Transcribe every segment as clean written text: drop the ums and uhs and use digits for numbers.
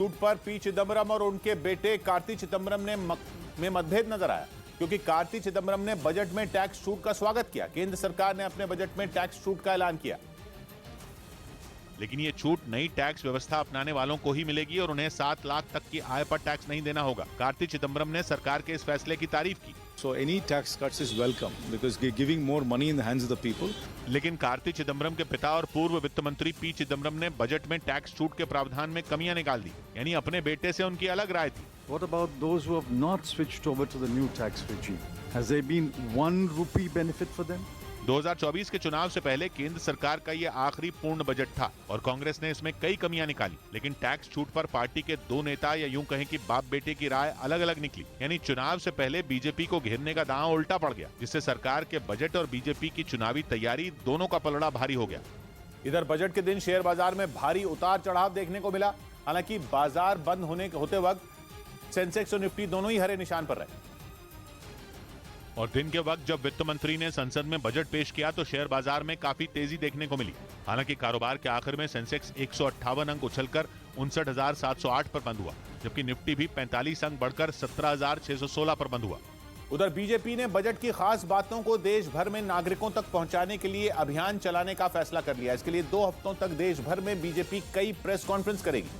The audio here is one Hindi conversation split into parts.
छूट पर पी चिदम्बरम और उनके बेटे कार्ति चिदम्बरम में मतभेद नजर आया, क्योंकि कार्ति चिदम्बरम ने बजट में टैक्स छूट का स्वागत किया। केंद्र सरकार ने अपने बजट में टैक्स छूट का ऐलान किया, लेकिन ये छूट नई टैक्स व्यवस्था अपनाने वालों को ही मिलेगी और उन्हें 7 लाख तक की आय पर टैक्स नहीं देना होगा। कार्ति चिदम्बरम ने सरकार के इस फैसले की तारीफ की। So any tax cuts is welcome because giving more money in the hands of the people. लेकिन कार्ति चिदम्बरम के पिता और पूर्व वित्त मंत्री पी चिदम्बरम ने बजट में टैक्स छूट के प्रावधान में कमियां निकाल दी, यानी अपने बेटे से उनकी अलग राय थी। What about those who have not switched over to the new tax regime? Has there been 1 rupee benefit for them? 2024 के चुनाव से पहले केंद्र सरकार का ये आखिरी पूर्ण बजट था और कांग्रेस ने इसमें कई कमियां निकाली, लेकिन टैक्स छूट पर पार्टी के 2 नेता या यूं कहें कि बाप बेटे की राय अलग अलग निकली। यानी चुनाव से पहले बीजेपी को घेरने का दांव उल्टा पड़ गया, जिससे सरकार के बजट और बीजेपी की चुनावी तैयारी दोनों का पलड़ा भारी हो गया। इधर बजट के दिन शेयर बाजार में भारी उतार चढ़ाव देखने को मिला। हालांकि बाजार बंद होते वक्त सेंसेक्स और निफ्टी दोनों ही हरे निशान पर रहे। और दिन के वक्त जब वित्त मंत्री ने संसद में बजट पेश किया तो शेयर बाजार में काफी तेजी देखने को मिली। हालांकि कारोबार के आखिर में सेंसेक्स 158 अंक उछलकर 59,708 पर बंद हुआ, जबकि निफ्टी भी 45 अंक बढ़कर 17,616 पर बंद हुआ। उधर बीजेपी ने बजट की खास बातों को देश भर में नागरिकों तक पहुंचाने के लिए अभियान चलाने का फैसला कर लिया। इसके लिए 2 हफ्तों तक देश भर में बीजेपी कई प्रेस कॉन्फ्रेंस करेगी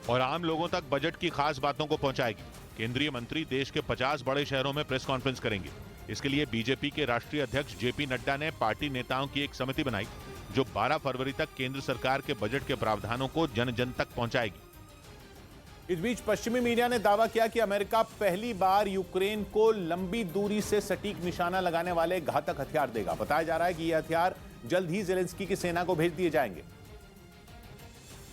और आम लोगों तक बजट की खास बातों को पहुंचाएगी। केंद्रीय मंत्री देश के 50 बड़े शहरों में प्रेस कॉन्फ्रेंस करेंगे। इसके लिए बीजेपी के राष्ट्रीय अध्यक्ष जेपी नड्डा ने पार्टी नेताओं की एक समिति बनाई, जो 12 फरवरी तक केंद्र सरकार के बजट के प्रावधानों को जन जन तक पहुंचाएगी। इस बीच पश्चिमी मीडिया ने दावा किया कि अमेरिका पहली बार यूक्रेन को लंबी दूरी से सटीक निशाना लगाने वाले घातक हथियार देगा। बताया जा रहा है कि यह हथियार जल्द ही ज़ेलेंस्की की सेना को भेज दिए जाएंगे,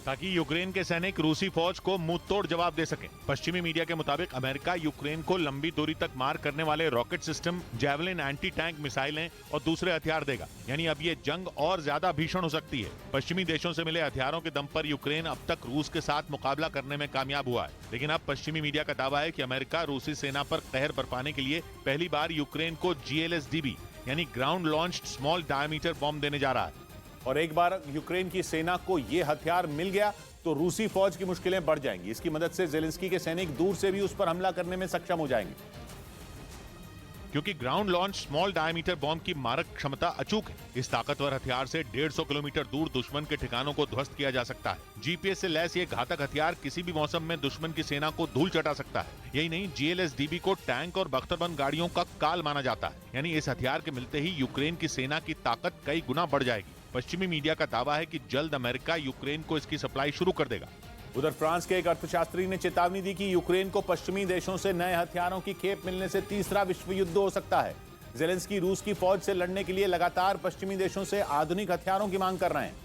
ताकि यूक्रेन के सैनिक रूसी फौज को मुंह तोड़ जवाब दे सकें। पश्चिमी मीडिया के मुताबिक अमेरिका यूक्रेन को लंबी दूरी तक मार करने वाले rocket system, javelin anti tank मिसाइलें और दूसरे हथियार देगा। यानी अब ये जंग और ज्यादा भीषण हो सकती है। पश्चिमी देशों से मिले हथियारों के दम पर यूक्रेन अब तक रूस के साथ मुकाबला करने में कामयाब हुआ है, लेकिन अब पश्चिमी मीडिया का दावा है कि अमेरिका रूसी सेना पर कहर बरपाने के लिए पहली बार यूक्रेन को GLSDB यानी ground launched small diameter bomb देने जा रहा है। और एक बार यूक्रेन की सेना को यह हथियार मिल गया तो रूसी फौज की मुश्किलें बढ़ जाएंगी। इसकी मदद से ज़ेलेंस्की के सैनिक दूर से भी उस पर हमला करने में सक्षम हो जाएंगे, क्योंकि ground launch small diameter bomb की मारक क्षमता अचूक है। इस ताकतवर हथियार से 150 किलोमीटर दूर दुश्मन के ठिकानों को ध्वस्त किया जा सकता है। GPS से लैस ये घातक हथियार किसी भी मौसम में दुश्मन की सेना को धूल चटा सकता है। यही नहीं, GLSDB को टैंक और बख्तरबंद गाड़ियों का काल माना जाता है। यानी इस हथियार के मिलते ही यूक्रेन की सेना की ताकत कई गुना बढ़ जाएगी। पश्चिमी मीडिया का दावा है कि जल्द अमेरिका यूक्रेन को इसकी सप्लाई शुरू कर देगा। उधर फ्रांस के एक अर्थशास्त्री ने चेतावनी दी कि यूक्रेन को पश्चिमी देशों से नए हथियारों की खेप मिलने से तीसरा विश्व युद्ध हो सकता है। ज़ेलेंस्की रूस की फौज से लड़ने के लिए लगातार पश्चिमी देशों से आधुनिक हथियारों की मांग कर रहे हैं,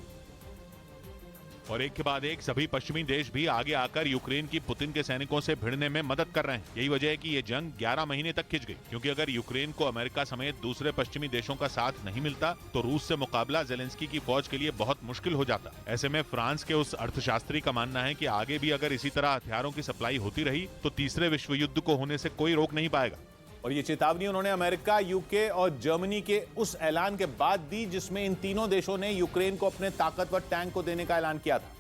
और एक के बाद एक सभी पश्चिमी देश भी आगे आकर यूक्रेन की पुतिन के सैनिकों से भिड़ने में मदद कर रहे हैं। यही वजह है कि ये जंग 11 महीने तक खिंच गई, क्योंकि अगर यूक्रेन को अमेरिका समेत दूसरे पश्चिमी देशों का साथ नहीं मिलता तो रूस से मुकाबला ज़ेलेंस्की की फौज के लिए बहुत मुश्किल हो जाता। ऐसे में फ्रांस के उस अर्थशास्त्री का मानना है कि आगे भी अगर इसी तरह हथियारों की सप्लाई होती रही तो तीसरे विश्व युद्ध को होने से कोई रोक नहीं पाएगा। और ये चेतावनी उन्होंने अमेरिका, यूके और जर्मनी के उस ऐलान के बाद दी जिसमें इन तीनों देशों ने यूक्रेन को अपने ताकतवर टैंक को देने का ऐलान किया था।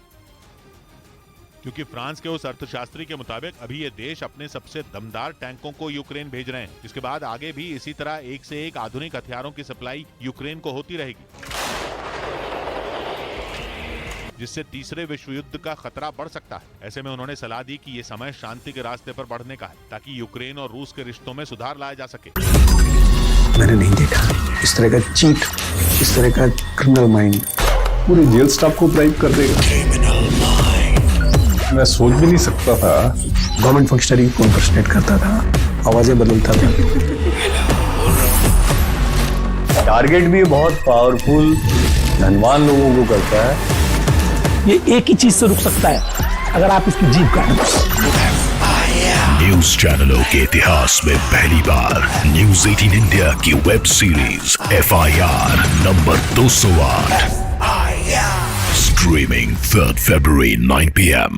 क्योंकि फ्रांस के उस अर्थशास्त्री के मुताबिक अभी ये देश अपने सबसे दमदार टैंकों को यूक्रेन भेज रहे हैं। इसके बाद आगे भी इसी तरह एक से एक आधुनिक हथियारों की सप्लाई यूक्रेन को होती रहेगी, जिससे तीसरे विश्व युद्ध का खतरा बढ़ सकता है। ऐसे में उन्होंने सलाह दी कि ये समय शांति के रास्ते पर बढ़ने का है, ताकि यूक्रेन और रूस के रिश्तों में सुधार लाया जा सके। मैंने नहीं देखा इस तरह का चीट, इस तरह का क्रिमिनल माइंड पूरे जेल स्टाफ को ब्राइब कर देगा। मैं सोच भी नहीं सकता था। गवर्नमेंट फंक्शनरी को इम्पर्सनेट करता था, आवाजें बदलता था। टारगेट भी बहुत पावरफुल धनवान लोगों को करता है। ये एक ही चीज से रुक सकता है, अगर आप इसकी जीभ काटें। न्यूज चैनलों के इतिहास में पहली बार न्यूज 18 इंडिया की web series FIR number 208 streaming 3rd February 9 PM